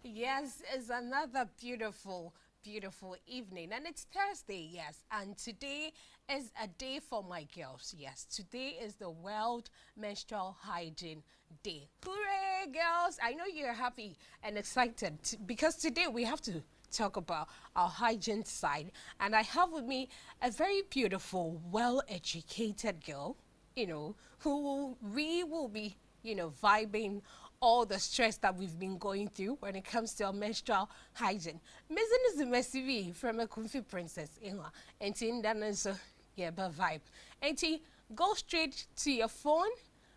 Yes, it's another beautiful evening. And it's Thursday, yes. And today is a day for my girls, yes. Today is the World Menstrual Hygiene Day. Hooray, girls! I know you're happy and excited because today we have to talk about our hygiene side. And I have with me a very beautiful, well-educated girl, who we will be, vibing all the stress that we've been going through when it comes to our menstrual hygiene. Missing is the messy from a comfy princess in her. And in so yeah, but vibe. And go straight to your phone.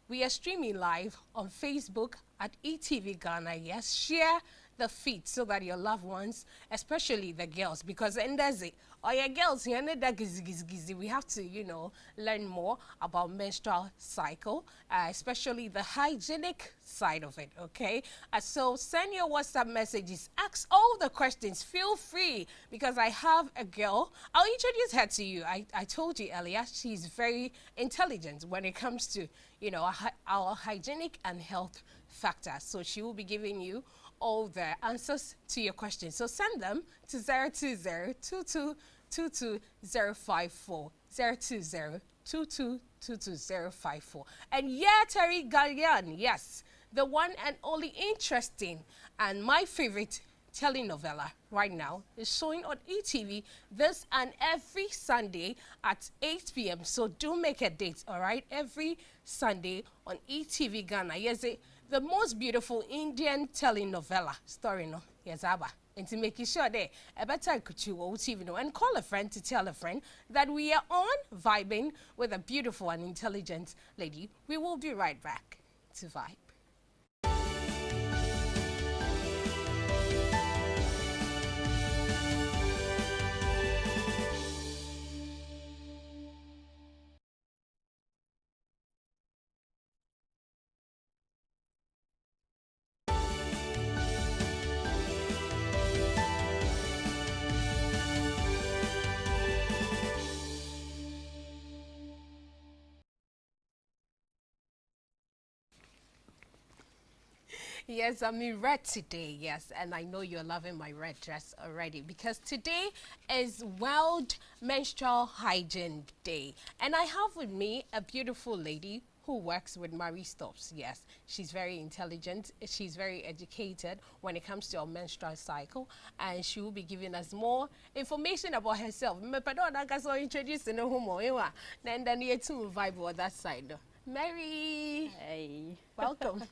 We are streaming live on Facebook at ETV Ghana. Yes, share the feed so that your loved ones, especially the girls, because and there's it. Oh yeah, girls, here that gizi. We have to, learn more about menstrual cycle, especially the hygienic side of it. Okay, so send your WhatsApp messages, ask all the questions. Feel free because I have a girl. I'll introduce her to you. I told you earlier she's very intelligent when it comes to our hygienic and health factors. So she will be giving you all the answers to your questions. So send them to 020-2222-054, 020-2222-054. And yeah, Terry Gallian, yes, the one and only interesting and my favorite telenovela right now is showing on ETV this and every Sunday at 8 p.m. So do make a date, all right? Every Sunday on ETV Ghana. Yes, the most beautiful Indian telenovela story, no? Yes, Abba. And to make sure that a better could you TV, and call a friend to tell a friend that we are on vibing with a beautiful and intelligent lady. We will be right back to vibe. Yes, I'm in red today, yes, and I know you're loving my red dress already because today is World Menstrual Hygiene Day. And I have with me a beautiful lady who works with Marie Stops. Yes, she's very intelligent, she's very educated when it comes to our menstrual cycle, and she will be giving us more information about herself. So introducing her, then you to vibe on that side. Though. Mary. Hey. Welcome.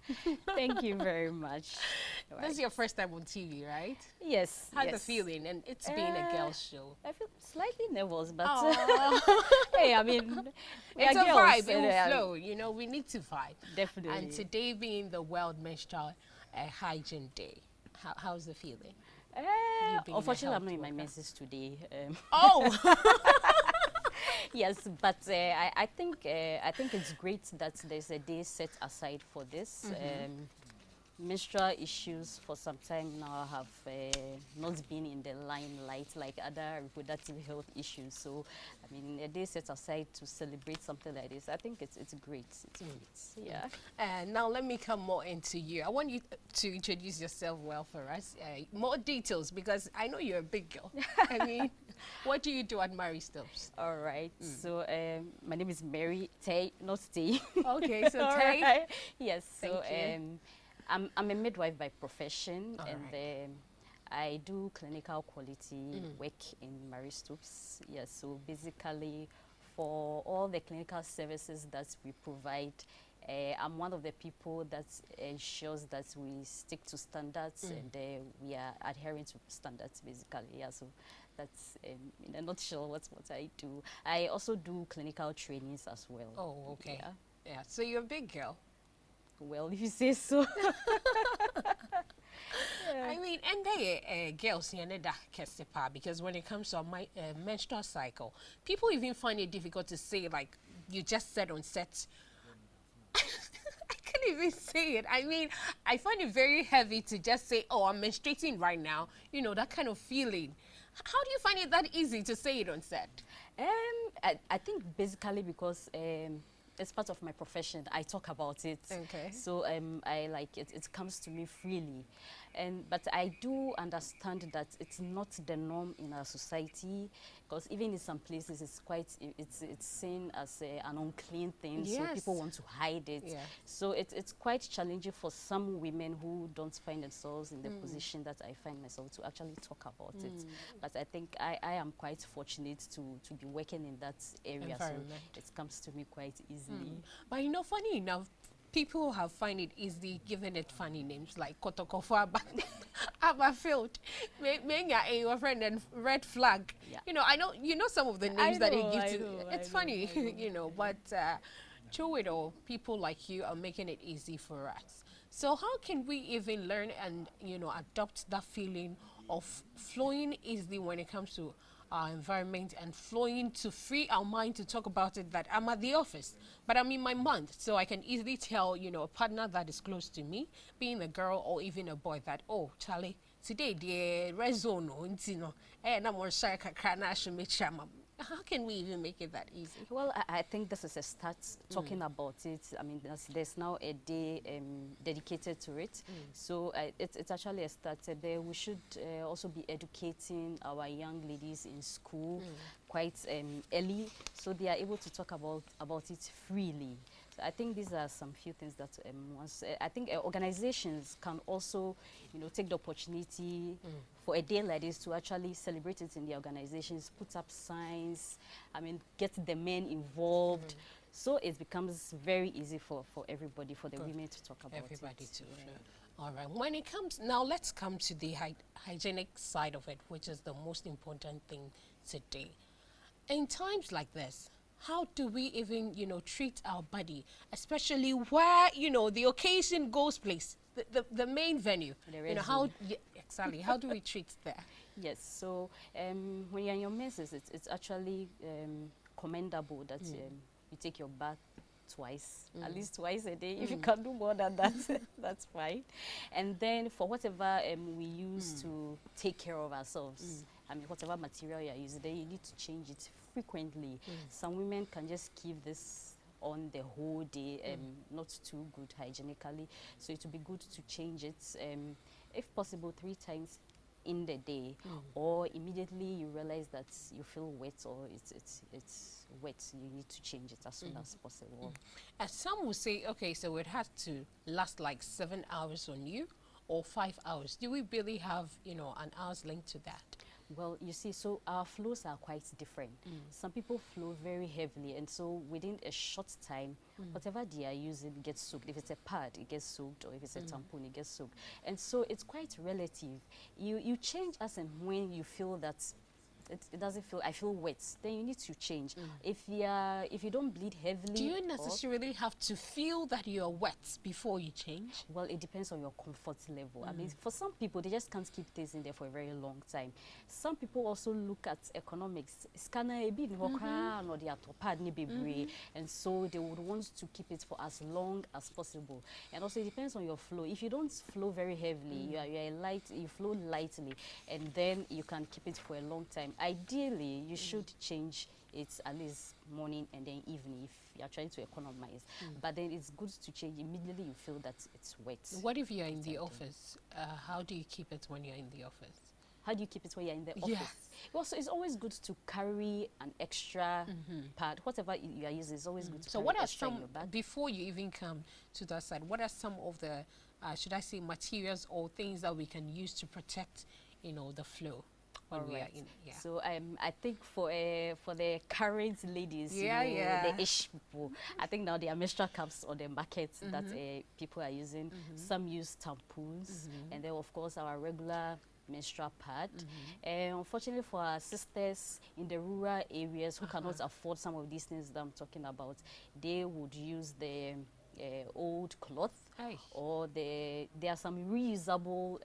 Thank you very much. This is your first time on TV, right? Yes. How's yes. the feeling? And it's being a girl's show. I feel slightly nervous, but hey, I mean, it's a girls, vibe. It will flow. We need to vibe. Definitely. And today being the World Menstrual Hygiene Day, how's the feeling? Unfortunately, I'm not in my menses today. Oh. Yes, but I think it's great that there's a day set aside for this. Menstrual issues for some time now have not been in the limelight like other reproductive health issues. So, I mean, a day set aside to celebrate something like this, I think it's great. It's great. Yeah. And now let me come more into you. I want you to introduce yourself well for us. More details because I know you're a big girl. I mean, what do you do at Mary Stops? All right. So my name is Mary Teye, not Teye. Okay, so Teye. Right. Yes. Thank So you. I'm a midwife by profession, All and right. I do clinical quality work in Mary Stoops. Yes, so basically for all the clinical services that we provide, I'm one of the people that ensures that we stick to standards and we are adhering to standards basically. Yeah, so that's in a nutshell what I do. I also do clinical trainings as well. Oh, okay. Yeah, so you're a big girl. Well, if you say so. I mean, and they girls here because when it comes to my menstrual cycle, people even find it difficult to say like you just said on set. I can't even say it. I mean, I find it very heavy to just say, "Oh, I'm menstruating right now." That kind of feeling. How do you find it that easy to say it on set? I think basically because it's part of my profession. I talk about it. Okay. So I like it. It comes to me freely, but I do understand that it's not the norm in our society, because even in some places it's seen as an unclean thing. So Yes. people want to hide it. Yeah. So it's quite challenging for some women who don't find themselves in the position that I find myself to actually talk about it. But I think I am quite fortunate to be working in that area, so it comes to me quite easily. But you know, funny enough, people have find it easy giving it funny names like Kotokofo Abafield, Menya, your friend, and Red Flag. Yeah. You know, I know you know some of the names that he gives to. It's funny, I know. you know, but through it all, people like you are making it easy for us. So how can we even learn and, you know, adopt that feeling of flowing easily when it comes to our environment, and flowing to free our mind to talk about it, that I'm at the office, but I'm in my month, so I can easily tell, you know, a partner that is close to me, being a girl or even a boy, that, oh, Charlie, today the red zone, and I'm more shy. How can we even make it that easy? Well, I think this is a start talking about it. I mean, there's now a day dedicated to it. So it's actually a start there. We should also be educating our young ladies in school quite early, so they are able to talk about it freely. So I think these are some few things that I think organizations can also, you know, take the opportunity for a day like this to actually celebrate it in the organizations, put up signs, I mean, get the men involved. So it becomes very easy for everybody, for the women to talk about everybody it. to. All right. When it comes now, let's come to the hygienic side of it, which is the most important thing today. In times like this, how do we even, you know, treat our body, especially where, you know, the occasion goes place, the main venue? You know, how exactly how do we treat there? Yes. So when you're in your menses, it's actually commendable that you take your bath twice, at least twice a day. If you can do more than that, that's fine. And then for whatever we use to take care of ourselves, I mean, whatever material you're using, then you need to change it frequently. Some women can just keep this on the whole day, not too good hygienically. So it would be good to change it, if possible, 3 times in the day, or immediately you realize that you feel wet or it's wet, you need to change it as soon as possible. And some will say, okay, so it has to last like 7 hours on you or 5 hours. Do we really have, you know, an hour's length to that? Well, you see, so our flows are quite different. Some people flow very heavily, and so within a short time, whatever they are using gets soaked. If it's a pad, it gets soaked, or if it's a tampon, it gets soaked. And so it's quite relative. You change as and when you feel that it doesn't feel, I feel wet, then you need to change. If you don't bleed heavily, do you necessarily have to feel that you're wet before you change? Well, it depends on your comfort level. I mean, for some people, they just can't keep things in there for a very long time. Some people also look at economics. And so they would want to keep it for as long as possible. And also it depends on your flow. If you don't flow very heavily, you flow lightly, and then you can keep it for a long time. Ideally, you should change it at least morning and then evening if you are trying to economize. But then it's good to change immediately you feel that it's wet. What if you're in the office? How do you keep it when you're in the office? How do you keep it when you're in the office? Well, so it's always good to carry an extra pad. Whatever you are using, it's always good to carry extra in your bag. Before you even come to that side, what are some of the, should I say, materials or things that we can use to protect, you know, the flow? So I think for the current ladies, the ish people, I think now there are menstrual cups on the market that people are using. Some use tampons, and then of course our regular menstrual pad. Unfortunately for our sisters in the rural areas who cannot afford some of these things that I'm talking about, they would use the old cloth, or there are some reusable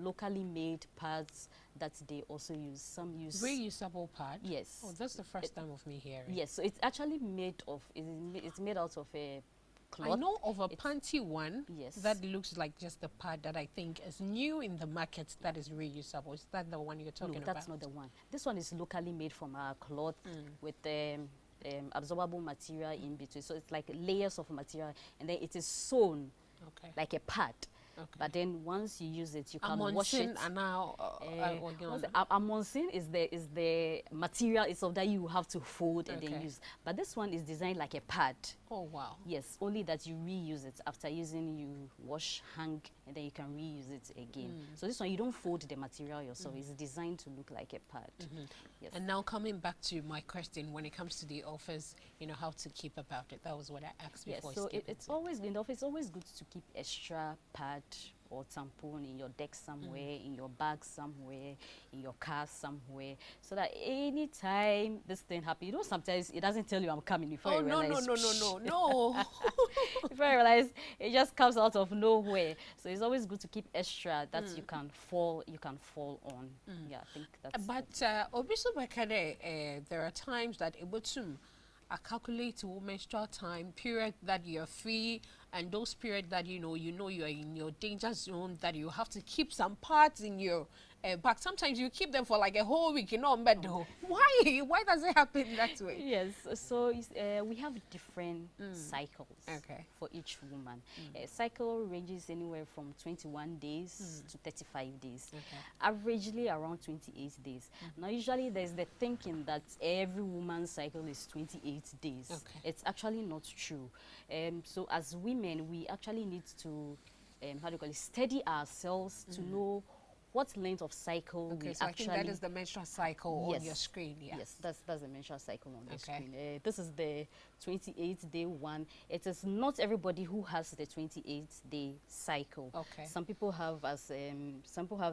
locally made pads that they also use. Some use reusable pad. Yes. Oh, that's the first time of me hearing. Yes, so it's actually made of it's made out of a cloth. I know of a panty one that looks like just the pad that I think is new in the market that is reusable. Is that the one you're talking about? No, that's not the one. This one is locally made from our cloth with absorbable material in between. So it's like layers of material, and then it is sewn like a pad. But then once you use it, you can wash it. And now, Amonsin is the material itself that you have to fold and then use. But this one is designed like a pad. Oh wow! Yes, only that you reuse it after using. You wash, hang, and then you can reuse it again. So this one you don't fold the material yourself. It's designed to look like a pad. Yes. And now coming back to my question, when it comes to the office, you know, how to keep about it. That was what I asked before. Yes, so it's always in the office. It's always good to keep extra pad or tampon in your deck somewhere, in your bag somewhere, in your car somewhere, so that anytime this thing happens, you know, sometimes it doesn't tell you I'm coming before you realize. No. Before you realize, it just comes out of nowhere. So it's always good to keep extra that you can fall on. Yeah, I think that's. But obiso bakade, there are times that it would a calculate menstrual time period that you're free, and those periods that you know you're in your danger zone, that you have to keep some parts in your bag. Sometimes you keep them for like a whole week, you know, bed. Why does it happen that way? Yes, so we have different cycles for each woman. Cycle ranges anywhere from 21 days to 35 days, averagely around 28 days. Now usually there's the thinking that every woman's cycle is 28 days. It's actually not true. So as women, we actually need to steady ourselves to know what length of cycle we so actually. I think that is the menstrual cycle on your screen. Yes, that's the menstrual cycle on the screen. This is the 28-day one. It is not everybody who has the 28-day cycle. Some people have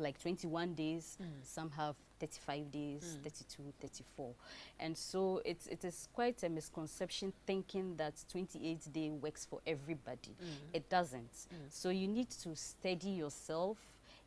like 21 days. Some have 35 days, 32, 34. And so it is quite a misconception thinking that 28-day works for everybody. It doesn't. So you need to steady yourself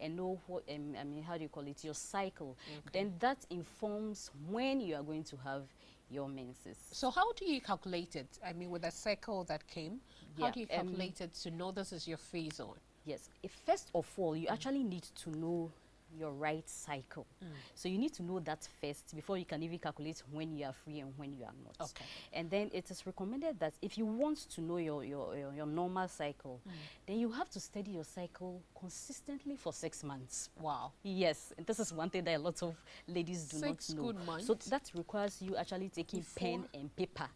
and know what your cycle. Then that informs when you are going to have your menses. So how do you calculate it? I mean, with a cycle that came, how do you calculate it to know this is your free zone? Yes, first of all, you actually need to know your right cycle. So you need to know that first before you can even calculate when you are free and when you are not. And then it is recommended that if you want to know your normal cycle, then you have to study your cycle consistently for 6 months. Wow. Yes, and this is one thing that a lot of ladies do not know. 6 good months. So that requires you actually taking pen and paper.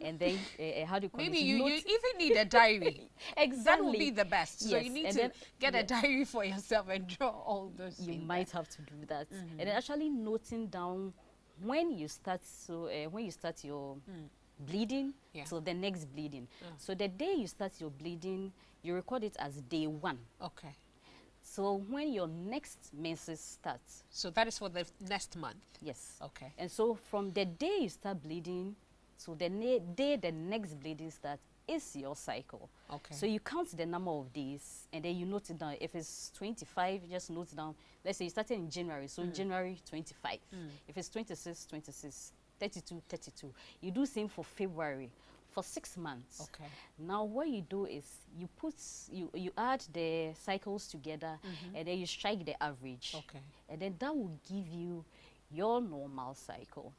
And then how do you call maybe it? you even need a diary. Exactly. That would be the best. Yes. So you need to get a diary for yourself and draw all those you might have to do that. And then actually noting down when you start your bleeding till the next bleeding. So the day you start your bleeding, you record it as day 1. So when your next menses starts. So that is for the next month. Yes. And so from the day you start bleeding to the day the next bleeding starts is your cycle. So you count the number of days and then you note it down. If it's 25, you just note down. Let's say you started in January, so January 25. If it's 26, 26, 32, 32. You do same for February for 6 months. Now what you do is you add the cycles together and then you strike the average. And then that will give you your normal cycle.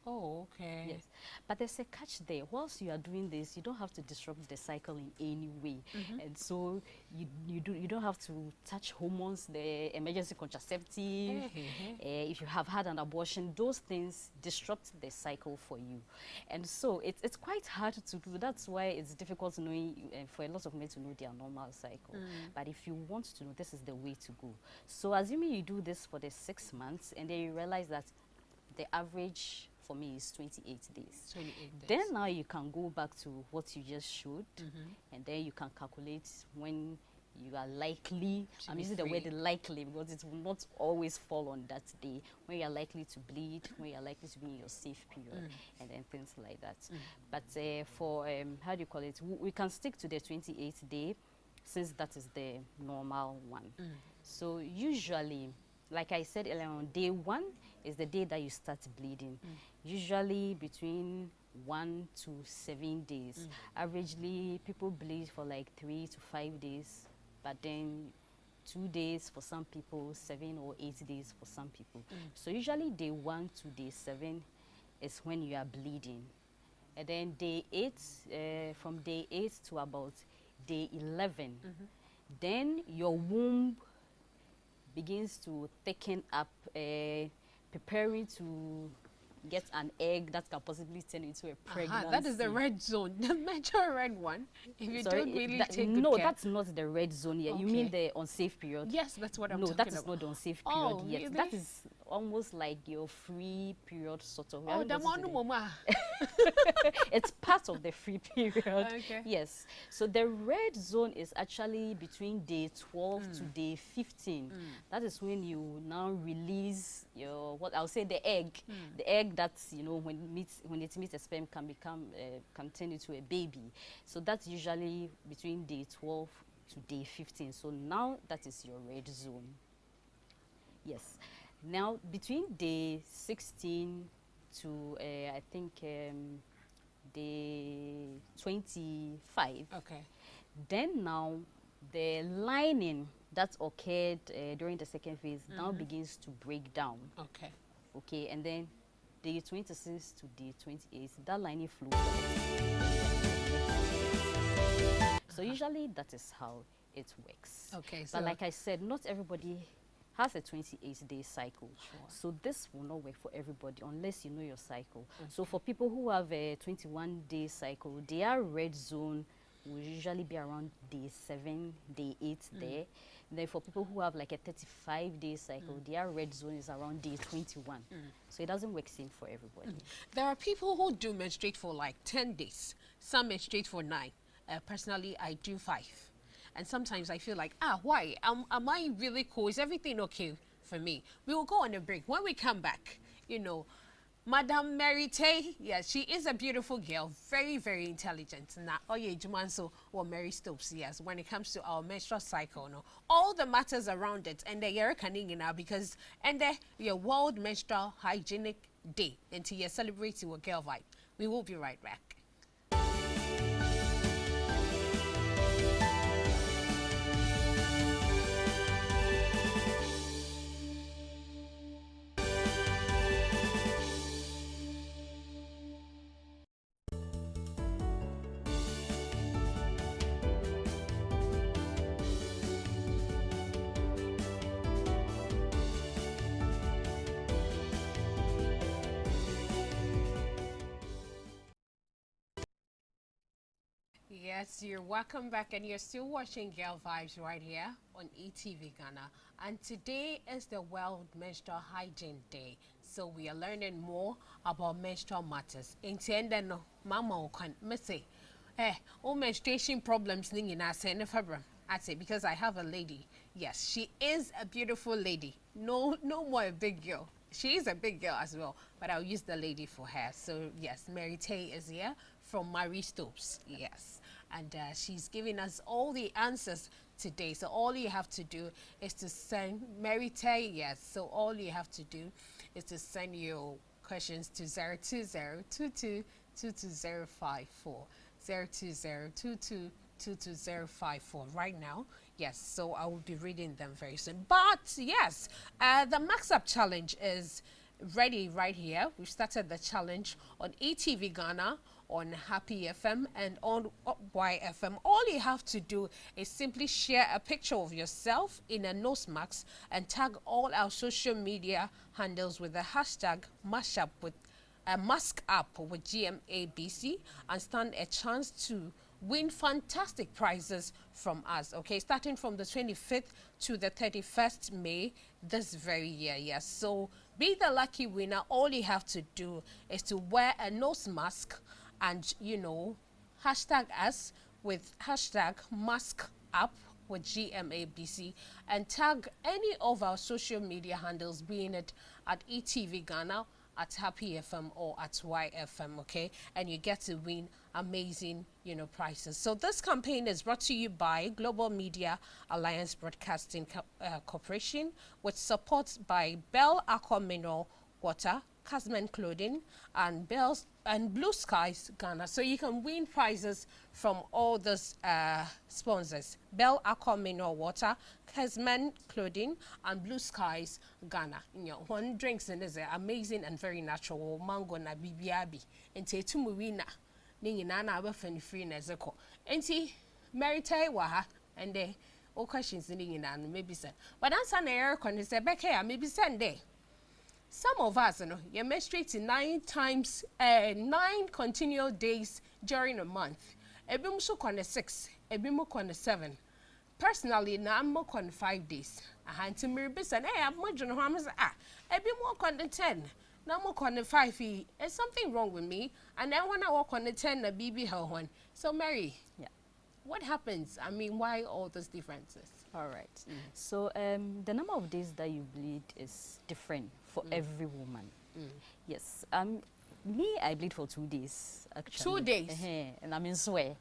Yes, but there's a catch there. Whilst you are doing this, you don't have to disrupt the cycle in any way, and so you don't have to touch hormones, the emergency contraceptive. If you have had an abortion, those things disrupt the cycle for you, and so it's quite hard to do. That's why it's difficult to know for a lot of men to know their normal cycle. But if you want to know, this is the way to go. So assuming you do this for the 6 months, and then you realize that the average for me is 28 days. 28 days. Then now you can go back to what you just showed, and then you can calculate when you are likely, I'm using the word likely because it will not always fall on that day, when you are likely to bleed, when you are likely to be in your safe period, and then things like that. But for, how do you call it, we can stick to the 28th day, since that is the normal one. So usually, like I said earlier on, day 1 is the day that you start bleeding. Usually between 1 to 7 days. Averagely, people bleed for like 3 to 5 days, but then 2 days for some people, 7 or 8 days for some people. So usually day 1 to day 7 is when you are bleeding. And then day 8, from day 8 to about day 11, then your womb begins to thicken up, preparing to get an egg that can possibly turn into a pregnancy. That is the red zone, the major red one. If you Sorry, don't really take good no, care. that's not the red zone yet. You mean the unsafe period? Yes, that's what I'm no, talking that about. is not the unsafe period yet. Really? That is almost like your free period, sort of. Oh, the mama. It's part of the free period. Okay. Yes. So the red zone is actually between day 12 to day 15. That is when you now release your, what I'll say, the egg. The egg that's, you know, when it meets a sperm can turn into a baby. So that's usually between day 12 to day 15. So now that is your red zone. Yes. Now between day 16 to I think day 25. Okay. Then now the lining that occurred during the second phase now begins to break down. Okay. Okay, and then day 26 to day 28, that lining flows. So usually that is how it works. Okay. But like I said, not everybody has a 28-day cycle. Sure. So this will not work for everybody unless you know your cycle. So for people who have a 21-day cycle, their red zone will usually be around day 7, day 8 there. Then for people who have like a 35-day cycle, their red zone is around day 21. So it doesn't work same for everybody. There are people who do menstruate for like 10 days. Some menstruate for 9. Personally, I do 5. And sometimes I feel like, why? Am I really cool? Is everything okay for me? We will go on a break. When we come back, you know, Madam Mary Teye, yes, she is a beautiful girl, very, very intelligent. Now, Jumanso or Mary Stopes, yes, when it comes to our menstrual cycle, no, all the matters around it, and the year coming now because, and your World Menstrual Hygienic Day, until you're celebrating with Girl Vibe. We will be right back. Yes, you're welcome back, and you're still watching Girl Vibes right here on ETV Ghana. And today is the World Menstrual Hygiene Day, so we are learning more about menstrual matters. Intended no, Mama can say, all menstruation problems ning in our february. I say because I have a lady. Yes, she is a beautiful lady. No more a big girl. She is a big girl as well, but I'll use the lady for her. So yes, Mary Teye is here from Mary Stopes. Yes. And she's giving us all the answers today. So all you have to do is to send Mary Teye, yes. So all you have to do is to send your questions to 02022222054. 02022222054 right now. Yes, so I will be reading them very soon. But yes, the Max Up Challenge is ready right here. We've started the challenge on ETV Ghana, on Happy FM, and on YFM. All you have to do is simply share a picture of yourself in a nose mask and tag all our social media handles with the hashtag mashup with mask up with GMABC and stand a chance to win fantastic prizes from us, okay, starting from the 25th to the 31st May this very year. Yes, so be the lucky winner. All you have to do is to wear a nose mask and, you know, hashtag us with hashtag mask up with GMABC and tag any of our social media handles, being it at ETV Ghana, at Happy FM, or at YFM, okay? And you get to win amazing, you know, prizes. So this campaign is brought to you by Global Media Alliance Broadcasting Corporation, with support by Bell Aqua Mineral Water, Casman Clothing, and Blue Skies Ghana. So you can win prizes from all those sponsors: Bell Aqua Mineral Water, Casman Clothing, and Blue Skies Ghana. You know, one drinks in is amazing and very natural. Mango na bibiabi. And te tumurina. ni nyina na abefa free na zeko enti maritai wa ha and all questions ni nyina no maybe say but answer na air kon say beke ya maybe Sunday. Some of us, you know, you menstruate 9 times, 9 continual days during a month. Ebimu so kone 6, ebimu kone 7. Personally, na I'm more kone 5 days. Ahanti miribisa, I'm more jono ho am say ebimu kone 10. Na mo kone 5. Is something wrong with me? And then when I walk on the 10, na BB hell one. So Mary, Yeah. what happens? I mean, why all those differences? All right. So the number of days that you bleed is different for every woman. Yes. Me, I bleed for 2 days actually. 2 days. And I'm in swear.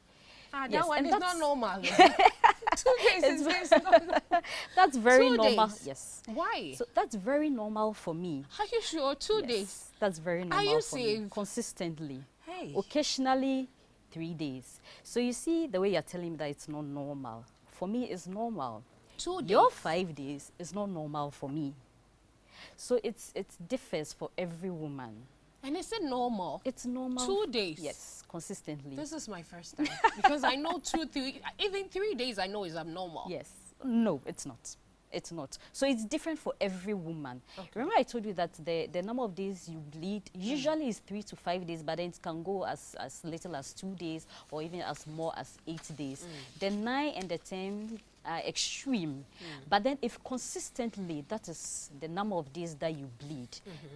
That Yes, one and is that's- not normal. 2 days is not normal. That's very 2 normal. days? Yes. Why? So that's very normal for me. Are you sure? 2 Yes, days. That's very normal you for me. safe? Consistently. Hey. Occasionally 3 days. So you see the way you're telling me that it's not normal. For me, it's normal. 2 days. Your 5 days is not normal for me. So it differs for every woman. And is it normal? It's normal. 2 days. Yes, consistently. This is my first time because I know 2, 3, even 3 days I know is abnormal. Yes. No, it's not. It's not. So it's different for every woman. Okay. Remember I told you that the number of days you bleed usually is 3 to 5 days, but then it can go as little as 2 days or even as more as 8 days. The 9 and the 10 are extreme. But then if consistently that is the number of days that you bleed,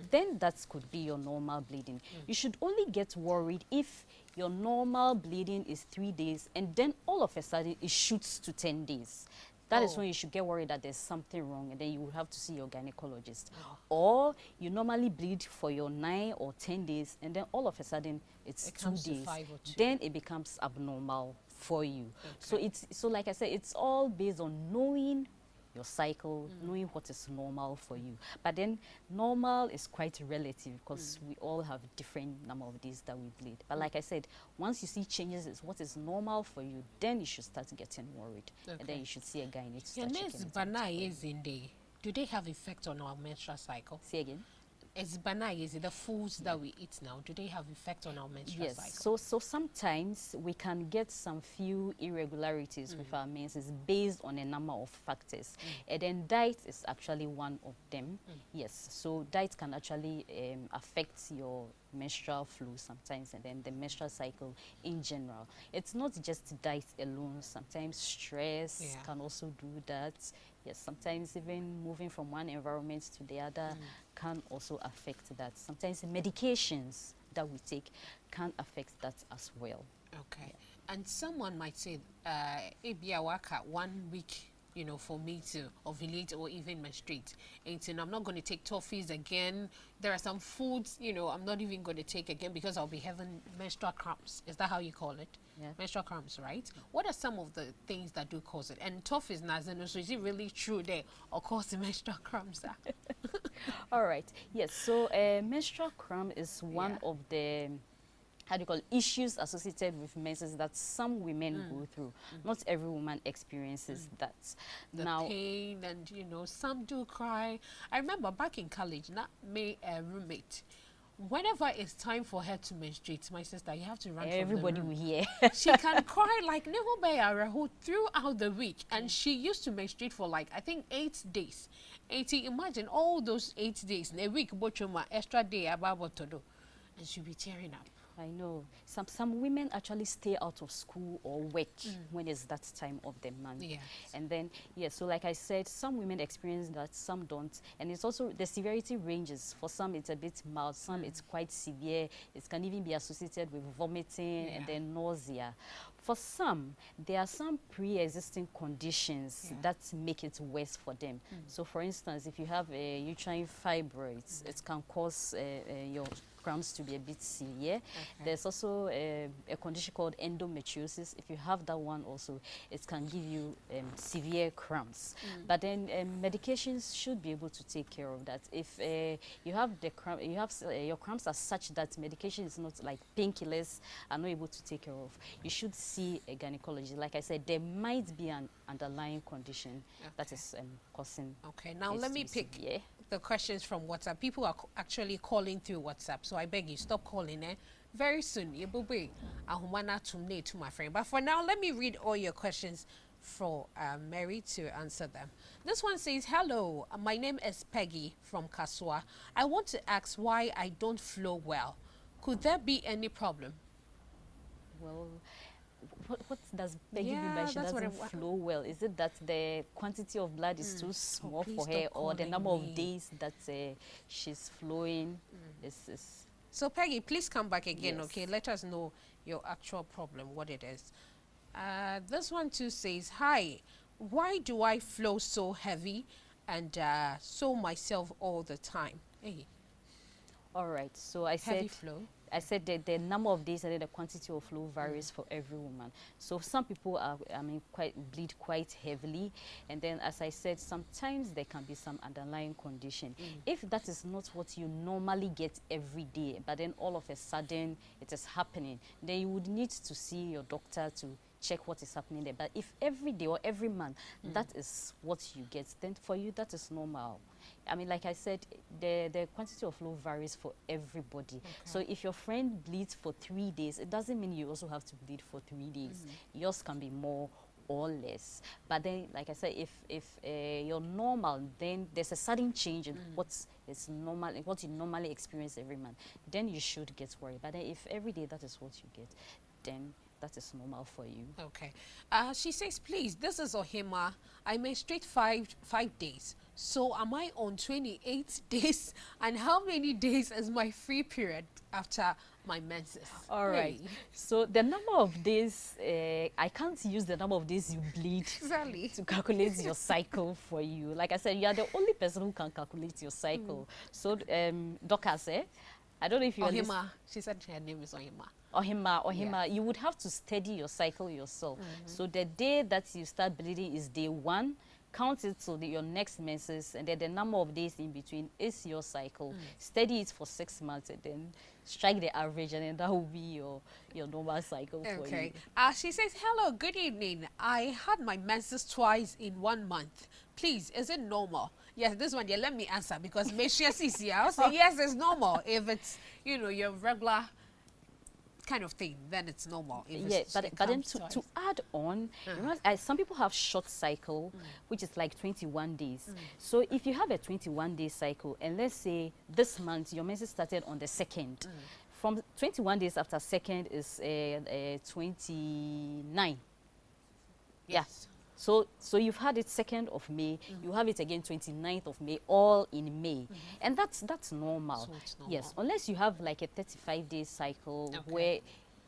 then that could be your normal bleeding. You should only get worried if your normal bleeding is 3 days and then all of a sudden it shoots to 10 days. That is when you should get worried that there's something wrong, and then you will have to see your gynecologist. Or you normally bleed for your 9 or 10 days, and then all of a sudden it's It 2 comes to days. 5 or 2. Then it becomes abnormal for you. So like I said, it's all based on knowing your cycle, knowing what is normal for you. But then normal is quite relative because we all have different number of days that we bleed. But like I said, once you see changes, is what is normal for you, then you should start getting worried. And then you should see a guy. Need to Your start names checking it out. banai is in there. Do they have effect on our menstrual cycle? Say again. Is banai, is it the foods that we eat now? Do they have effect on our menstrual Yes, cycle? so sometimes we can get some few irregularities with our menses based on a number of factors. And then diet is actually one of them. Yes, so diet can actually affect your menstrual flow sometimes and then the menstrual cycle in general. It's not just diet alone. Sometimes stress can also do that. Yes, sometimes even moving from one environment to the other can also affect that. Sometimes medications that we take can affect that as well. Okay. And someone might say, "Ebi waka 1 week, you know, for me to ovulate or even menstruate. And I'm not going to take toffees again. There are some foods, you know, I'm not even going to take again because I'll be having menstrual cramps." Is that how you call it? Yeah. Menstrual cramps, right? What are some of the things that do cause it? And toffees, Nazano, so is it really true they or cause the menstrual cramps? All right. Yes. So menstrual cramp is one of the how do you call it, issues associated with menses that some women go through. Not every woman experiences that. The now, pain and, you know, some do cry. I remember back in college, not me, a roommate. Whenever it's time for her to menstruate, my sister, you have to run everybody from will the room. hear. She can cry like never by throughout the week, and she used to menstruate for like I think 8 days. 80. Imagine all those 8 days in a week, but extra day about to do, and she'll be tearing up. I know. Some women actually stay out of school or work when it's that time of the month. Yes. And then, so like I said, some women experience that, some don't. And it's also, the severity ranges. For some, it's a bit mild. Some, it's quite severe. It can even be associated with vomiting and then nausea. For some, there are some pre-existing conditions that make it worse for them. So, for instance, if you have a uterine fibroids, it can cause your cramps to be a bit severe. There's also a condition called endometriosis. If you have that one also, it can give you severe cramps. But then medications should be able to take care of that. If you have the your cramps are such that medication is not, like painkillers are not able to take care of, you should see a gynecologist. Like I said, there might be an underlying condition that is causing. Okay, now this let to me be pick severe. the questions from WhatsApp. People are actually calling through WhatsApp, so I beg you, stop calling, Very soon, you will be a humana to my friend. But for now, let me read all your questions for Mary to answer them. This one says, hello, my name is Peggy from Kasua. I want to ask why I don't flow well. Could there be any problem? Well, what does Peggy mean by Yeah, she that's what I doesn't want. flow well? Is it that the quantity of blood is too small please for her, stop or the calling number of me. days that she's flowing is So Peggy, please come back again, Yes. okay? Let us know your actual problem, what it is. This one too says, hi, why do I flow so heavy and so myself all the time? Hey, all right? So I heavy said flow. that the number of days and then the quantity of flow varies for every woman. So some people are, bleed quite heavily, and then as I said, sometimes there can be some underlying condition. If that is not what you normally get every day, but then all of a sudden it is happening, then you would need to see your doctor to check what is happening there. But if every day or every month that is what you get, then for you that is normal. I mean, like I said, the quantity of flow varies for everybody. So if your friend bleeds for 3 days, it doesn't mean you also have to bleed for 3 days. Yours can be more or less. But then, like I said, if you're normal, then there's a sudden change in what is normal, what you normally experience every month, then you should get worried. But then if every day that is what you get, then that is normal for you. Okay. She says, please, this is Ohima. I menstruate five days. So am I on 28 days? And how many days is my free period after my menses? All right. Hey. So the number of days, I can't use the number of days you bleed Exactly. to calculate your cycle for you. Like I said, you are the only person who can calculate your cycle. So, Dorcas, I don't know if you Ohima. She said her name is Ohima. Ohima, you would have to study your cycle yourself. So the day that you start bleeding is day 1. Count it to your next menses, and then the number of days in between is your cycle. Study it for 6 months, and then strike the average, and then that will be your normal cycle for you. Okay. She says, hello, good evening. I had my menses twice in 1 month. Please, is it normal? Yes, this one, yeah, let me answer because Meshia is here. I'll say, yes, it's normal. If it's, your regular kind of thing, then it's normal. If Yeah, it's, but it then comes to twice. add on, some people have short cycle, which is like 21 days. So if you have a 21-day cycle, and let's say this month your menses started on the 2nd, from 21 days after 2nd is 29. Yes. So you've had it 2nd of May, you have it again 29th of May, all in May. And that's normal. So it's normal. Yes, unless you have like a 35-day cycle where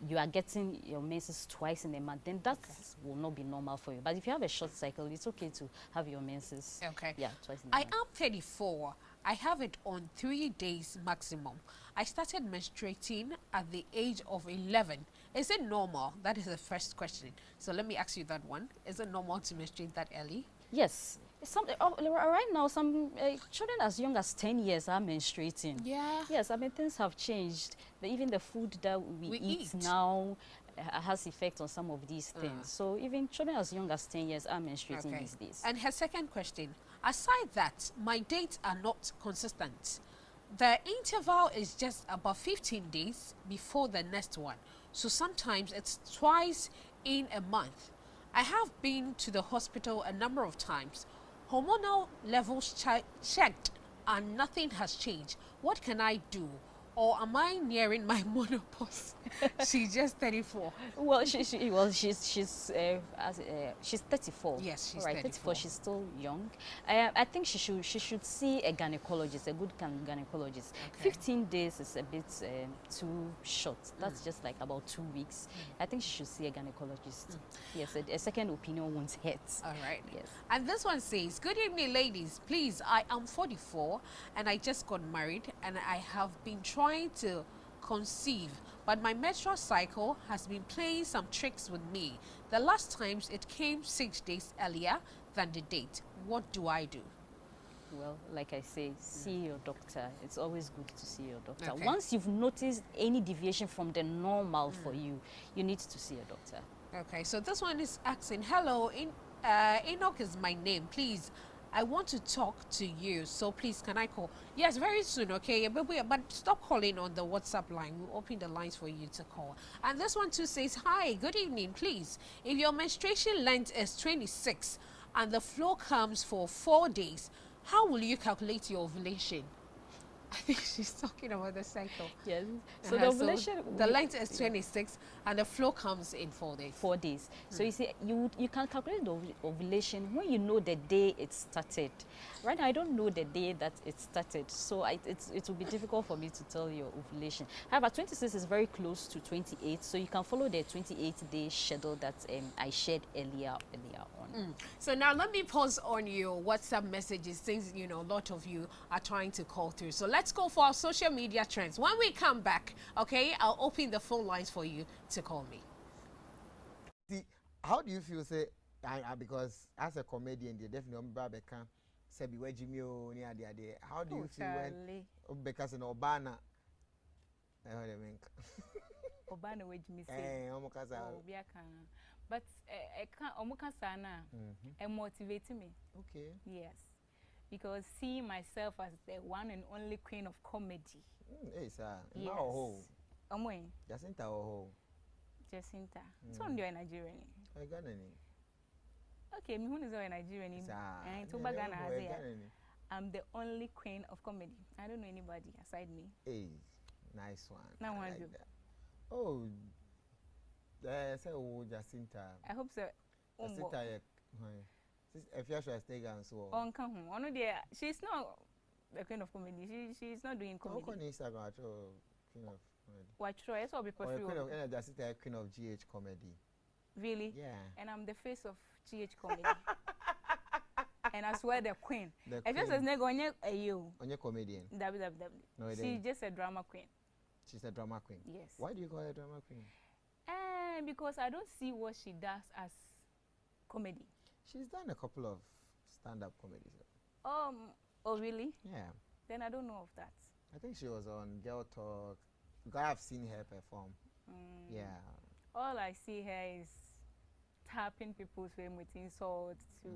you are getting your menses twice in a month, then that will not be normal for you. But if you have a short cycle, it's okay to have your menses twice in a I month. am 34. I have it on 3 days maximum. I started menstruating at the age of 11. Is it normal? That is the first question. So let me ask you that one. Is it normal to menstruate that early? Yes. Right now, some children as young as 10 years are menstruating. Yeah. Yes, I mean, things have changed. Even the food that we eat now has effect on some of these things. So even children as young as 10 years are menstruating these days. And her second question, aside that, my dates are not consistent. The interval is just about 15 days before the next one. So sometimes it's twice in a month. I have been to the hospital a number of times. Hormonal levels checked and nothing has changed. What can I do? Or am I nearing my menopause? She's just 34. Well, she's 34. Yes, she's right, 34. She's still young. I think she should see a gynecologist, a good gynecologist. 15 days is a bit too short. That's just like about 2 weeks. I think she should see a gynecologist. Yes, a second opinion won't hurt. All right. Yes. And this one says, good evening, ladies. Please, I am 44 and I just got married and I have been trying to conceive, but my menstrual cycle has been playing some tricks with me. The last times it came 6 days earlier than the date. What do I do? Well, like I say, see your doctor. It's always good to see your doctor. Okay. Once you've noticed any deviation from the normal for you, you need to see a doctor. Okay, so this one is asking, hello, Enoch is my name. Please, I want to talk to you. So please, can I call? Yes, very soon, okay? But stop calling on the WhatsApp line. We'll open the lines for you to call. And this one too says, hi, good evening, please. If your menstruation length is 26 and the flow comes for 4 days, how will you calculate your ovulation? I think she's talking about the cycle. Yes. So the ovulation, the length is 26 and the flow comes in 4 days. 4 days. So you see, you can calculate the ovulation when you know the day it started. Right now, I don't know the day that it started, so it will be difficult for me to tell your ovulation. However, 26 is very close to 28, so you can follow the 28-day schedule that I shared earlier on. So now let me pause on your WhatsApp messages, since a lot of you are trying to call through. So let's go for our social media trends. When we come back, okay, I'll open the phone lines for you to call me. See, how do you feel, say, because as a comedian, they definitely can say, be Jimmy, how do you feel when because in Obana? Obana with me say, but I can't omukasana and motivate me. Okay. Yes, because seeing myself as the one and only queen of comedy. Hey, sir. Yes. Jacinta oh. Jacinta. So I'm doing Nigerian. I got any. Okay, me who is a Nigerian. And to Bagana has I'm the only queen of comedy. I don't know anybody aside me. Hey, nice one. Now I like that. Oh. Say Jacinta. I hope so. Jacinta, if you should stay and so on. She's not the queen of comedy. She's not doing comedy. How can Instagram queen of comedy? What try? That's all people feel. Jacinta, queen of GH comedy. Really? Yeah. And I'm the face of GH comedy. And I swear the queen. If you say on your comedian. No, she's just a drama queen. She's a drama queen. Yes. Why do you call her a drama queen? Because I don't see what she does as comedy. She's done a couple of stand-up comedies. Oh, really? Yeah. Then I don't know of that. I think she was on Girl Talk. Because I've seen her perform. Yeah. All I see her is tapping people's face with insults to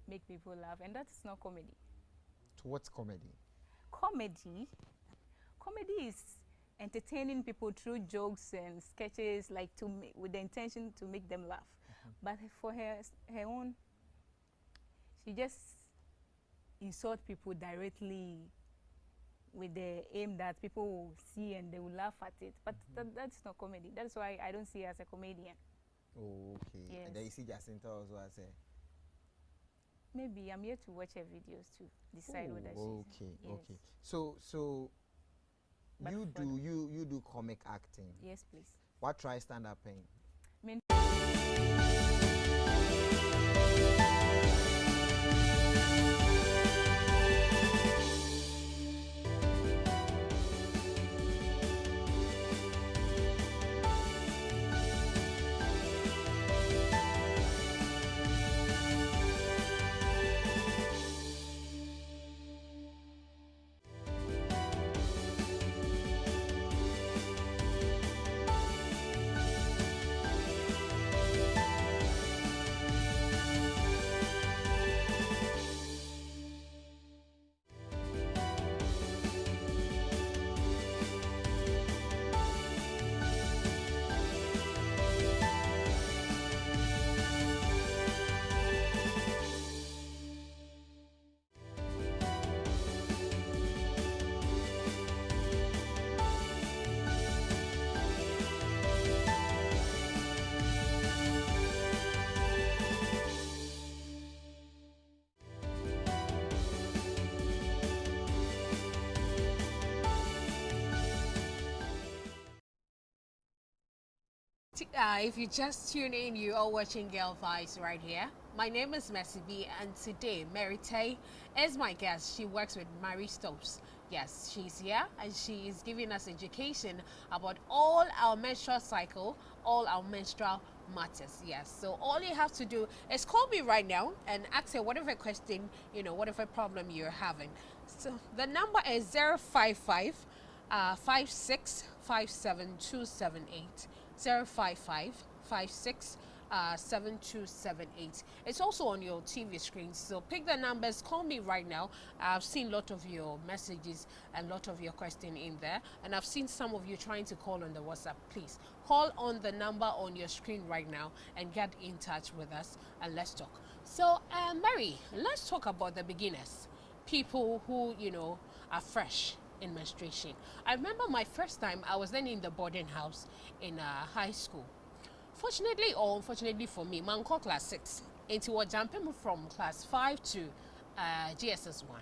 make people laugh, and that is not comedy. So what's comedy? Comedy is entertaining people through jokes and sketches, like with the intention to make them laugh. But for her own, she just insults people directly with the aim that people will see and they will laugh at it. But that's not comedy. That's why I don't see her as a comedian. Oh, okay. Yes. And then you see Jacinta also as a... Maybe I'm here to watch her videos to decide whether she's... Okay, yes. okay. So you do comic acting? Yes, please. What try stand-up in? If you just tune in, you are watching Girl Vibes right here. My name is Mercy B, and today Mary Teye is my guest. She works with Mary Stopes. Yes, she's here and she is giving us education about all our menstrual cycle, all our menstrual matters. Yes, so all you have to do is call me right now and ask her whatever question, whatever problem you're having. So the number is 055 56 57 278. 055 56 7278. It's also on your TV screen. So pick the numbers. Call me right now. I've seen a lot of your messages and a lot of your question in there. And I've seen some of you trying to call on the WhatsApp. Please call on the number on your screen right now and get in touch with us and let's talk. So, Mary, let's talk about the beginners. People who, are fresh in menstruation. I remember my first time, I was then in the boarding house in high school. Fortunately or unfortunately for me, man called class 6. And he was jumping from class 5 to GSS 1.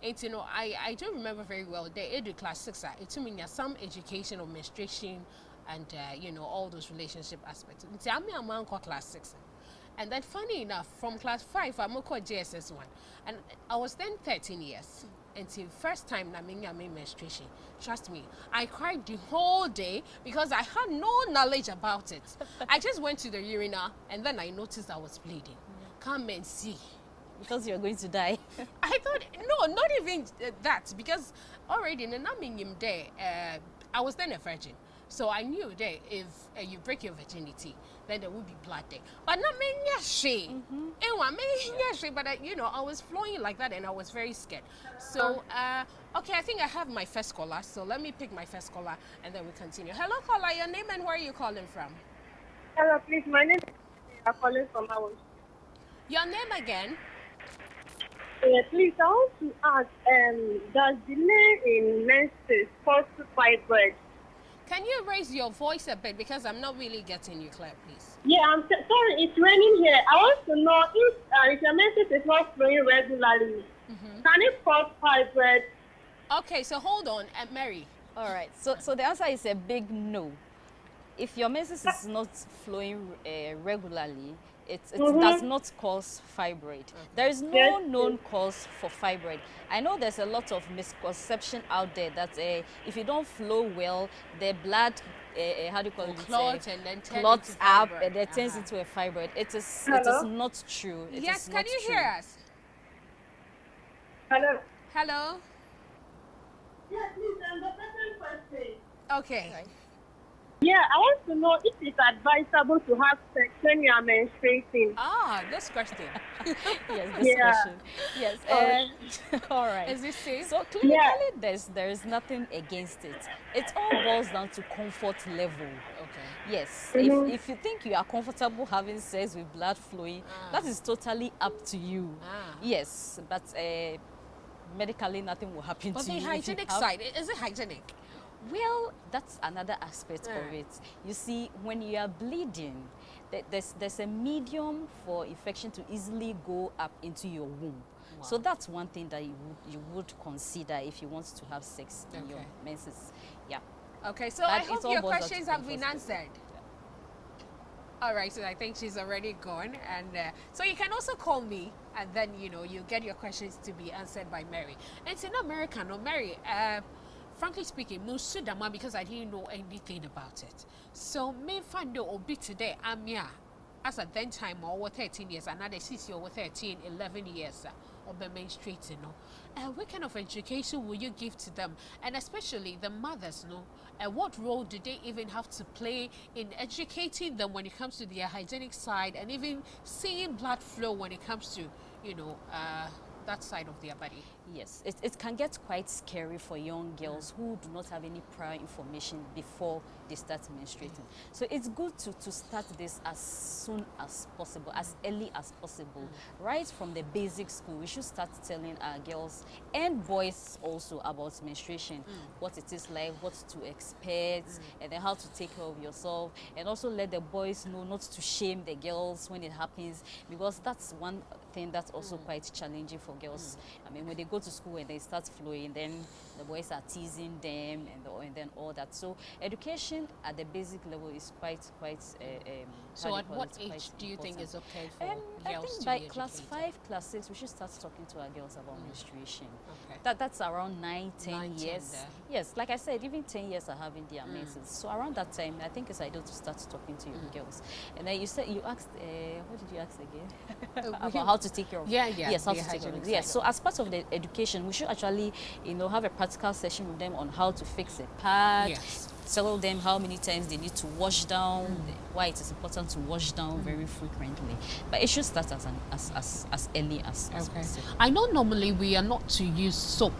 And I don't remember very well. They do class 6. It took me some education on menstruation and all those relationship aspects. And I'm a man called class 6. And then funny enough, from class 5, I'm called GSS 1. And I was then 13 years. Until first time I made menstruation. Trust me, I cried the whole day because I had no knowledge about it. I just went to the urinal and then I noticed I was bleeding. Come and see. Because you're going to die. I thought, no, not even that, because already in the naming day, I was then a virgin. So I knew that if you break your virginity, then there will be blood there. But not me, but I was flowing like that and I was very scared. So, okay, I think I have my first caller. So let me pick my first caller and then we continue. Hello, caller, your name and where are you calling from? Hello, please. My name is I'm calling from Awon. Your name again? Please, I want to ask, does delay in menses cause fibroids? Can you raise your voice a bit because I'm not really getting you clear, please? Yeah, I'm sorry, it's raining here. I want to know if your menses is not flowing regularly, can it cause fibroids? Okay, so hold on, Mary. All right. So the answer is a big no. If your menses is not flowing regularly, it does not cause fibroid. There is no known cause for fibroid. I know there's a lot of misconception out there that if you don't flow well, the blood, how do you call it? Clot and then clots up and it turns into a fibroid. It is not true. Yes, can you hear us? Hello? Hello? Yeah, please, the second question. Okay. Right. Yeah, I want to know if it's advisable to have sex when you are menstruating. This question. Yes, this question. Yes. All right. Is this safe? So clinically, there is nothing against it. It all boils down to comfort level. Okay. Yes. If you think you are comfortable having sex with blood flowing, that is totally up to you. Yes, but medically nothing will happen But to you. the hygienic side, is it hygienic? Well, that's another aspect of it. You see, when you are bleeding, there's a medium for infection to easily go up into your womb. Wow. So that's one thing that you would consider if you want to have sex in your menses. Yeah. Okay, so I hope your questions have been answered. All right, so I think she's already gone. And so you can also call me and then, you get your questions to be answered by Mary. And it's in America, no, Mary, frankly speaking, because I didn't know anything about it. So, me find out a bit today, I'm here. As at then time, over 13 years, and now they see over 13, 11 years of the menstruating. What kind of education will you give to them? And especially the mothers, what role do they even have to play in educating them when it comes to their hygienic side and even seeing blood flow when it comes to, that side of their body? Yes, it can get quite scary for young girls who do not have any prior information before they start menstruating. So it's good to start this as soon as possible, as early as possible. Right from the basic school, we should start telling our girls and boys also about menstruation, what it is like, what to expect, and then how to take care of yourself. And also let the boys know not to shame the girls when it happens, because that's one thing that's also quite challenging for girls. I mean, when they go to school and they start flowing, then the boys are teasing them and then all that. So education at the basic level is quite so at what age do you think is okay for girls I think to by be class educated? 5, class 6, we should start talking to our girls about menstruation. Okay. That's around 9, 10 years. Yes, like I said, even 10 years are having their menses. So around that time, I think it's ideal to start talking to your girls. And then you asked, what did you ask again? About how to take care of. Yes, how to take care of. Yes. So as part of the education, we should actually, have a practical session with them on how to fix a pad. Yes. tell them how many times they need to wash down, why it is important to wash down very frequently. But it should start as early as possible. I know normally we are not to use soap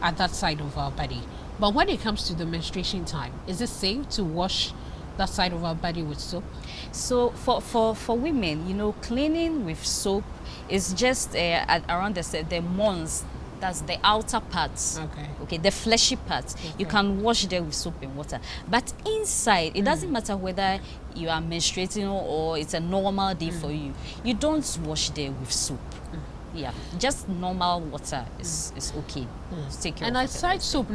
at that side of our body, but when it comes to the menstruation time, is it safe to wash that side of our body with soap? So for women, you know, cleaning with soap is just around the mons. That's the outer parts. Okay, the fleshy parts. You can wash there with soap and water. But inside, it doesn't matter whether you are menstruating or it's a normal day for you. You don't wash there with soap. Yeah, just normal water is okay. Take care and of aside soap,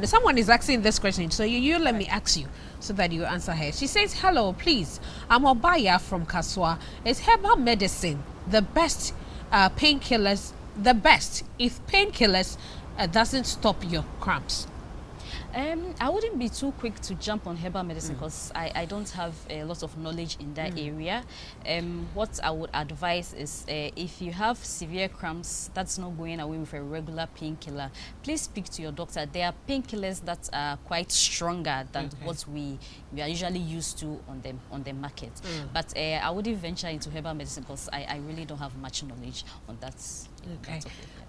someone is asking this question, so you let me ask you so that you answer her. She says, hello, please, I'm Obaya from Kaswa. Is herbal medicine the best painkillers? The best if painkillers doesn't stop your cramps? I wouldn't be too quick to jump on herbal medicine because I don't have a lot of knowledge in that area. What I would advise is if you have severe cramps that's not going away with a regular painkiller, please speak to your doctor. There are painkillers that are quite stronger than what we are usually used to on the market. But I wouldn't venture into herbal medicine because I really don't have much knowledge on that. Okay.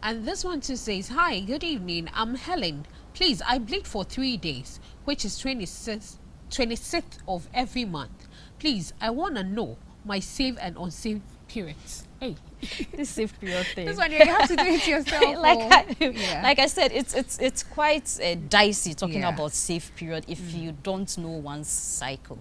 And this one too says, hi, good evening, I'm Helen. Please, I bleed for 3 days, which is 26th of every month. Please, I want to know my safe and unsafe periods. Hey, this safe period thing. This one you have to do it yourself. Like I said, it's quite dicey talking about safe period if you don't know one's cycle.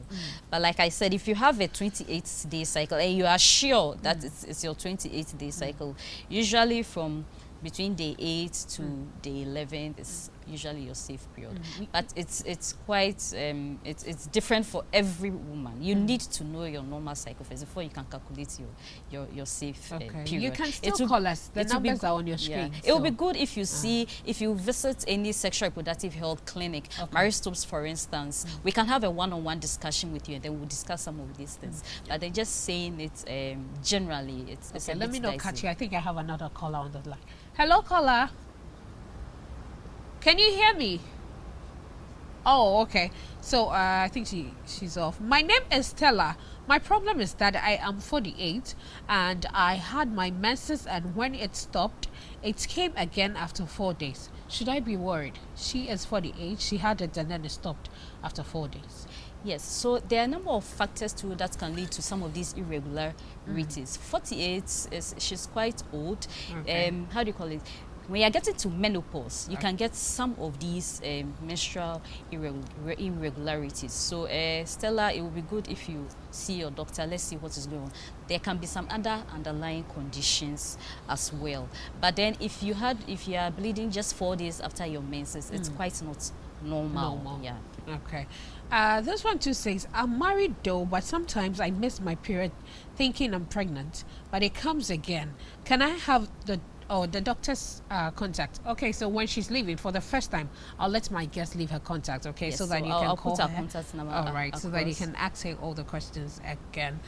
But like I said, if you have a 28-day cycle and you are sure that it's your 28-day cycle, usually from between day 8 to day 11 is usually your safe period. But it's quite it's different for every woman. You need to know your normal cycle first before you can calculate your safe period. You can still call us. The numbers are on your screen. It will be good if you if you visit any sexual reproductive health clinic, Maristopes for instance. We can have a one-on-one discussion with you and then we'll discuss some of these things. But they're just saying it generally. It's a let me not dicey. cut you. I think I have another caller on the line. Hello, caller. Can you hear me? Oh, okay. So I think she's off. My name is Stella. My problem is that I am 48 and I had my menses, and when it stopped, it came again after 4 days. Should I be worried? She is 48. She had it and then it stopped after 4 days. Yes, so there are a number of factors too that can lead to some of these irregularities. 48 she's quite old. How do you call it? When you're getting to menopause, you can get some of these menstrual irregularities. So, Stella, it will be good if you see your doctor. Let's see what is going on. There can be some other underlying conditions as well. But then, if you are bleeding just 4 days after your menses, it's quite not normal. Yeah. Okay. This one too says, I'm married though, but sometimes I miss my period thinking I'm pregnant, but it comes again. Can I have the doctor's contact? Okay, so when she's leaving for the first time, I'll let my guest leave her contact, okay? Yes, so that you can call put her. Our contact number. All right, so that you can ask her all the questions again.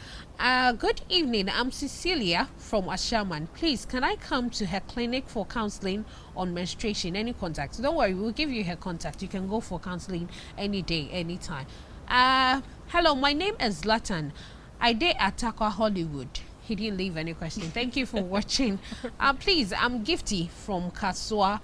Good evening, I'm Cecilia from Ashaman. Please, can I come to her clinic for counseling on menstruation? Any contact? Don't worry, we'll give you her contact. You can go for counseling any day, anytime. Hello, my name is Latan. I did Atakwa Hollywood. He didn't leave any question. Thank you for watching. Please, I'm Gifty from Kaswa.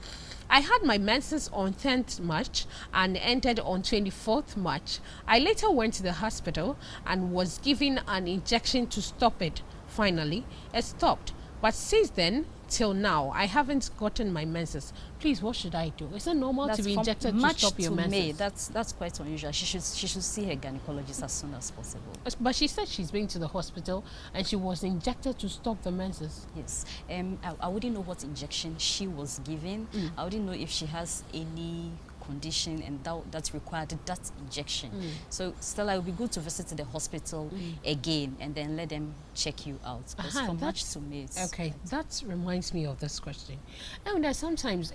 I had my menses on 10th March and ended on 24th March. I later went to the hospital and was given an injection to stop it. Finally, it stopped. But since then, till now, I haven't gotten my menses. Please, what should I do? Is it normal to be injected to stop your menses? May. That's quite unusual. She should see her gynecologist as soon as possible. But she said she's been to the hospital and she was injected to stop the menses. Yes. I wouldn't know what injection she was given. I wouldn't know if she has any condition and that required that injection. So Stella, it would be good to visit the hospital again and then let them check you out. Because from March to May. Okay, that reminds me of this question. And that sometimes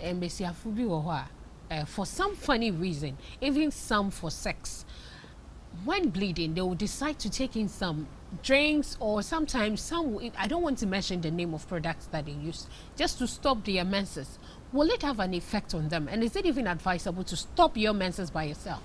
for some funny reason, even some for sex, when bleeding, they will decide to take in some drinks, or sometimes some, I don't want to mention the name of products that they use, just to stop their menses. will it have an effect on them? And is it even advisable to stop your menses by yourself?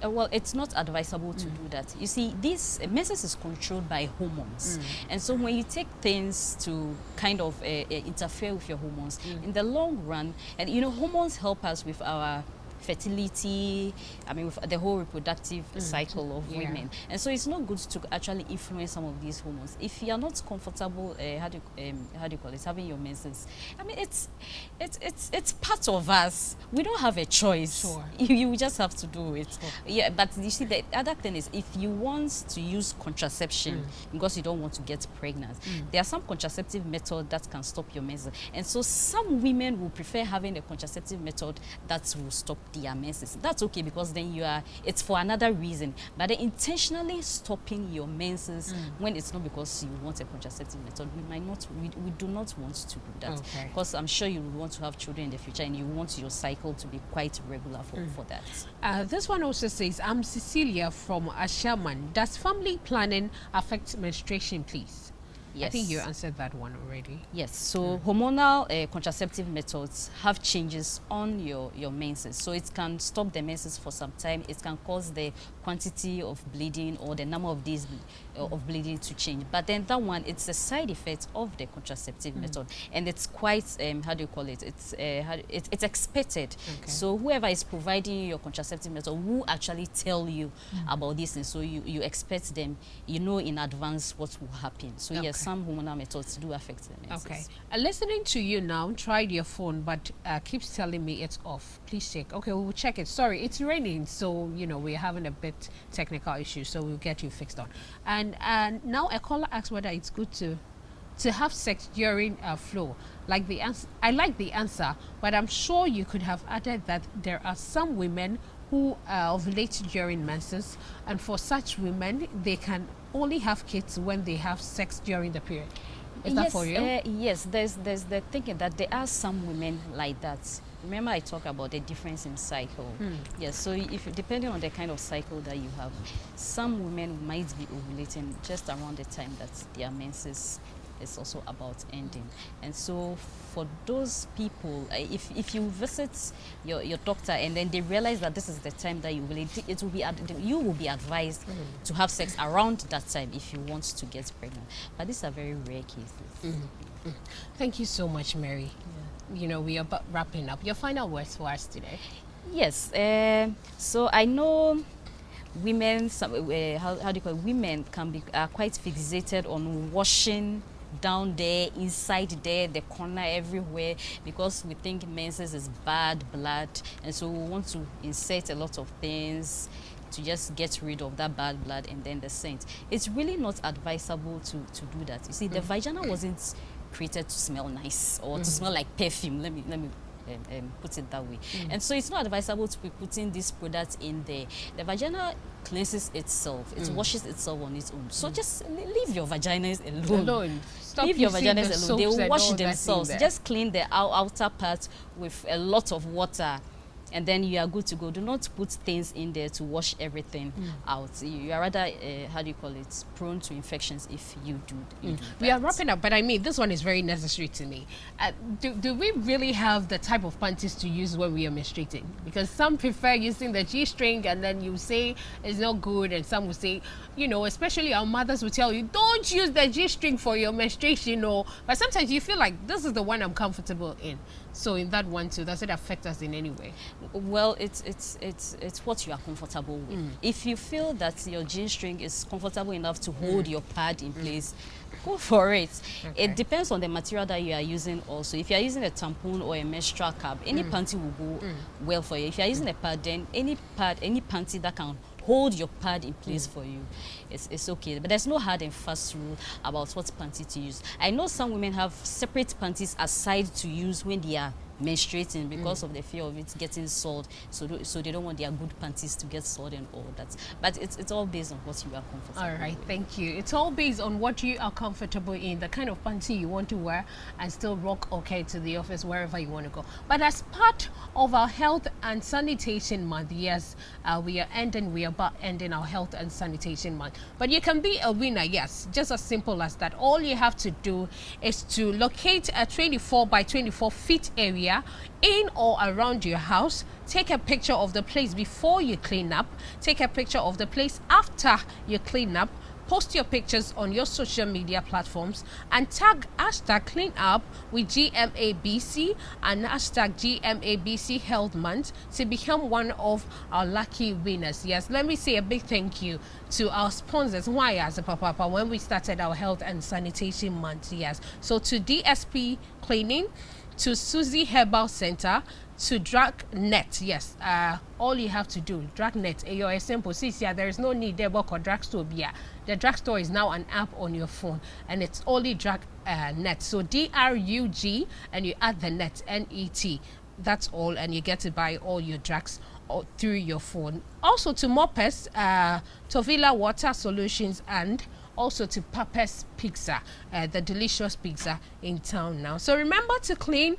Well, it's not advisable to do that. You see, this menses is controlled by hormones. And so when you take things to kind of interfere with your hormones, in the long run, and you know, hormones help us with our fertility, I mean, with the whole reproductive cycle of women. And so it's not good to actually influence some of these hormones. If you are not comfortable, how do you call it, having your menses, I mean, it's part of us. We don't have a choice. Sure. You just have to do it. Sure. Yeah, but you see, the other thing is, if you want to use contraception because you don't want to get pregnant, there are some contraceptive methods that can stop your menses. And so some women will prefer having a contraceptive method that will stop their menses. That's okay, because then it's for another reason. But then intentionally stopping your menses when it's not because you want a contraceptive method, we do not want to do that. Because I'm sure you want to have children in the future, and you want your cycle to be quite regular for that. This one also says, I'm Cecilia from Ashaman. Does family planning affect menstruation, please? Yes. I think you answered that one already. Yes, so hormonal contraceptive methods have changes on your menses. So it can stop the menses for some time. It can cause the quantity of bleeding or the number of days of bleeding to change. But then that one, it's a side effect of the contraceptive method. And it's quite, how do you call it? It's expected. So whoever is providing you your contraceptive method will actually tell you about this. And so you expect them, you know in advance what will happen. So yes, some hormonal methods do affect the menses. Okay. Listening to you now, tried your phone, but keeps telling me it's off. Please check. Okay, we'll check it. Sorry, it's raining, so, you know, we're having a bit technical issue, so we'll get you fixed on. And now a caller asks whether it's good to have sex during flow. Like the answer, I like the answer, but I'm sure you could have added that there are some women who ovulate during menses, and for such women, they can only have kids when they have sex during the period. Is that for real? Yes, there's the thinking that there are some women like that. Remember, I talked about the difference in cycle. Yes, so if depending on the kind of cycle that you have, some women might be ovulating just around the time that their menses is also about ending. And so for those people, if you visit your doctor and then they realize that this is the time that you will, you will be advised to have sex around that time if you want to get pregnant. But these are very rare cases. Thank you so much, Mary. You know, we are about wrapping up. Your final words for us today? Yes. So I know women, how do you call it? Women can be quite fixated on washing down there, inside there, the corner, everywhere, because we think menses is bad blood, and so we want to insert a lot of things to just get rid of that bad blood and then the scent. It's really not advisable to do that. You see, the vagina wasn't created to smell nice or to smell like perfume. Let me put it that way. And so it's not advisable to be putting these products in there. The vagina cleanses itself. It washes itself on its own. So just leave your vaginas alone. Stop leave your vaginas alone. They will wash all themselves. Just clean the outer part with a lot of water, and then you are good to go. Do not put things in there to wash everything out. You are rather, how do you call it, prone to infections if you do that. We are wrapping up, but I mean, this one is very necessary to me. Do we really have the type of panties to use when we are menstruating? Because some prefer using the G-string, and then you say it's not good, and some will say, you know, especially our mothers will tell you, don't use the G-string for your menstruation, or, but sometimes you feel like this is the one I'm comfortable in. So in that one too, does it affect us in any way? Well, it's what you are comfortable with. If you feel that your G-string is comfortable enough to hold your pad in place, go for it. It depends on the material that you are using also. If you are using a tampon or a menstrual cup, any panty will go well for you. If you are using a pad, then any panty that can hold your pad in place for you, it's okay. But there's no hard and fast rule about what panty to use. I know some women have separate panties aside to use when they are menstruating because of the fear of it getting soiled, so they don't want their good panties to get soiled and all that. But it's all based on what you are comfortable all right with. Thank you. It's all based on what you are comfortable in, the kind of panty you want to wear, and still rock okay to the office, wherever you want to go. But as part of our health and sanitation month, yes, we are about ending our health and sanitation month. But you can be a winner, yes, just as simple as that. All you have to do is to locate a 24 by 24 feet area area, in or around your house. Take a picture of the place before you clean up. Take a picture of the place after you clean up. Post your pictures on your social media platforms and tag hashtag #cleanup with GMABC and hashtag GMABC Health Month to become one of our lucky winners. Yes, let me say a big thank you to our sponsors. Why, as a papa, when we started our health and sanitation month. Yes, so to DSP Cleaning, to Susie Herbal Center, to Dragnet. Yes, all you have to do, Dragnet, you're simple. See, there is no need there for drugstore. The drugstore is now an app on your phone, and it's only Dragnet. So DRUG, and you add the net, NET. That's all, and you get to buy all your drugs through your phone. Also to Mopes, Tovila Water Solutions, and also to Papa's Pizza, the delicious pizza in town now. So remember to clean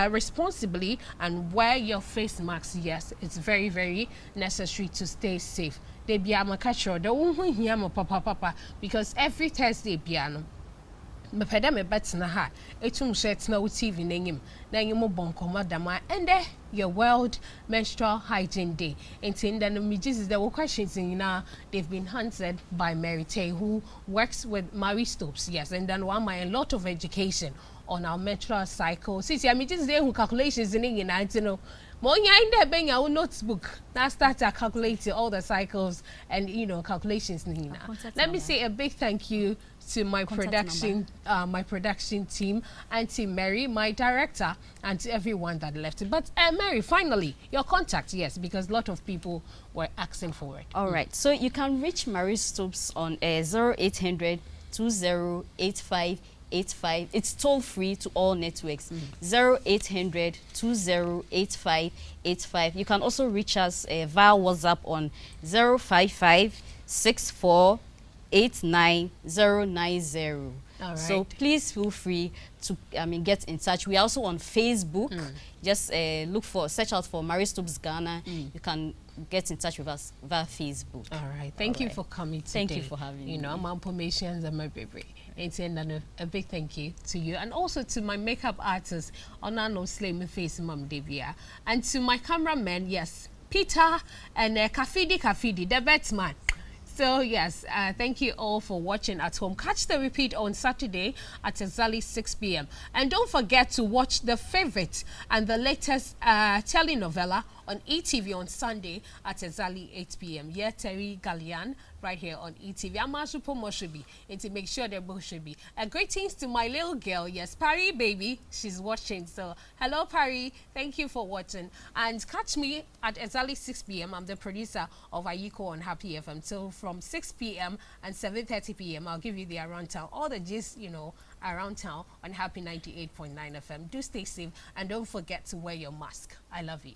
responsibly and wear your face masks. Yes, it's very, very necessary to stay safe. They be papa because every Thursday piano. Me peda me bet na ha etum shirt na TV nangim na yimo bonko madama and your World Menstrual Hygiene Day. In the images there were questions in they've been answered by Mary Teye, who works with Mary Stopes. Yes, and then one a lot of education on our menstrual cycle. See, I mean, just there who calculations in you know. More in there being our notebook that starts calculating all the cycles and calculations. Let me say a big thank you to my production team, and to Mary, my director, and to everyone that left it. But Mary, finally, your contact, yes, because a lot of people were asking for it. All right, so you can reach Mary Stopes on 0800 2085 85. It's toll free to all networks. 0800 2085 85. You can also reach us via WhatsApp on 055 64 89090. All right. So please feel free to get in touch. We are also on Facebook. Just search out for Mary Stopes Ghana. You can get in touch with us via Facebook. All right. Thank you for coming today. Thank you for having me. My information and my baby. And a big thank you to you, and also to my makeup artist, Onano Slay Face Mom Devia, and to my cameraman, yes, Peter, and Kafidi, the Batsman. So yes, thank you all for watching at home. Catch the repeat on Saturday at exactly 6 p.m. And don't forget to watch the favorite and the latest telenovela on ETV on Sunday at exactly 8 p.m. Yeah, Terry Gallian right here on ETV. I'm Ashupo Moshobi, and to make sure they both should be. Greetings to my little girl, yes, Pari baby, she's watching. So hello Pari, thank you for watching. And catch me at exactly 6 p.m. I'm the producer of Ayiko on Happy FM. So from 6 p.m. and 7:30 p.m. I'll give you the around town, all the gist, around town on Happy 98.9 FM. Do stay safe and don't forget to wear your mask. I love you.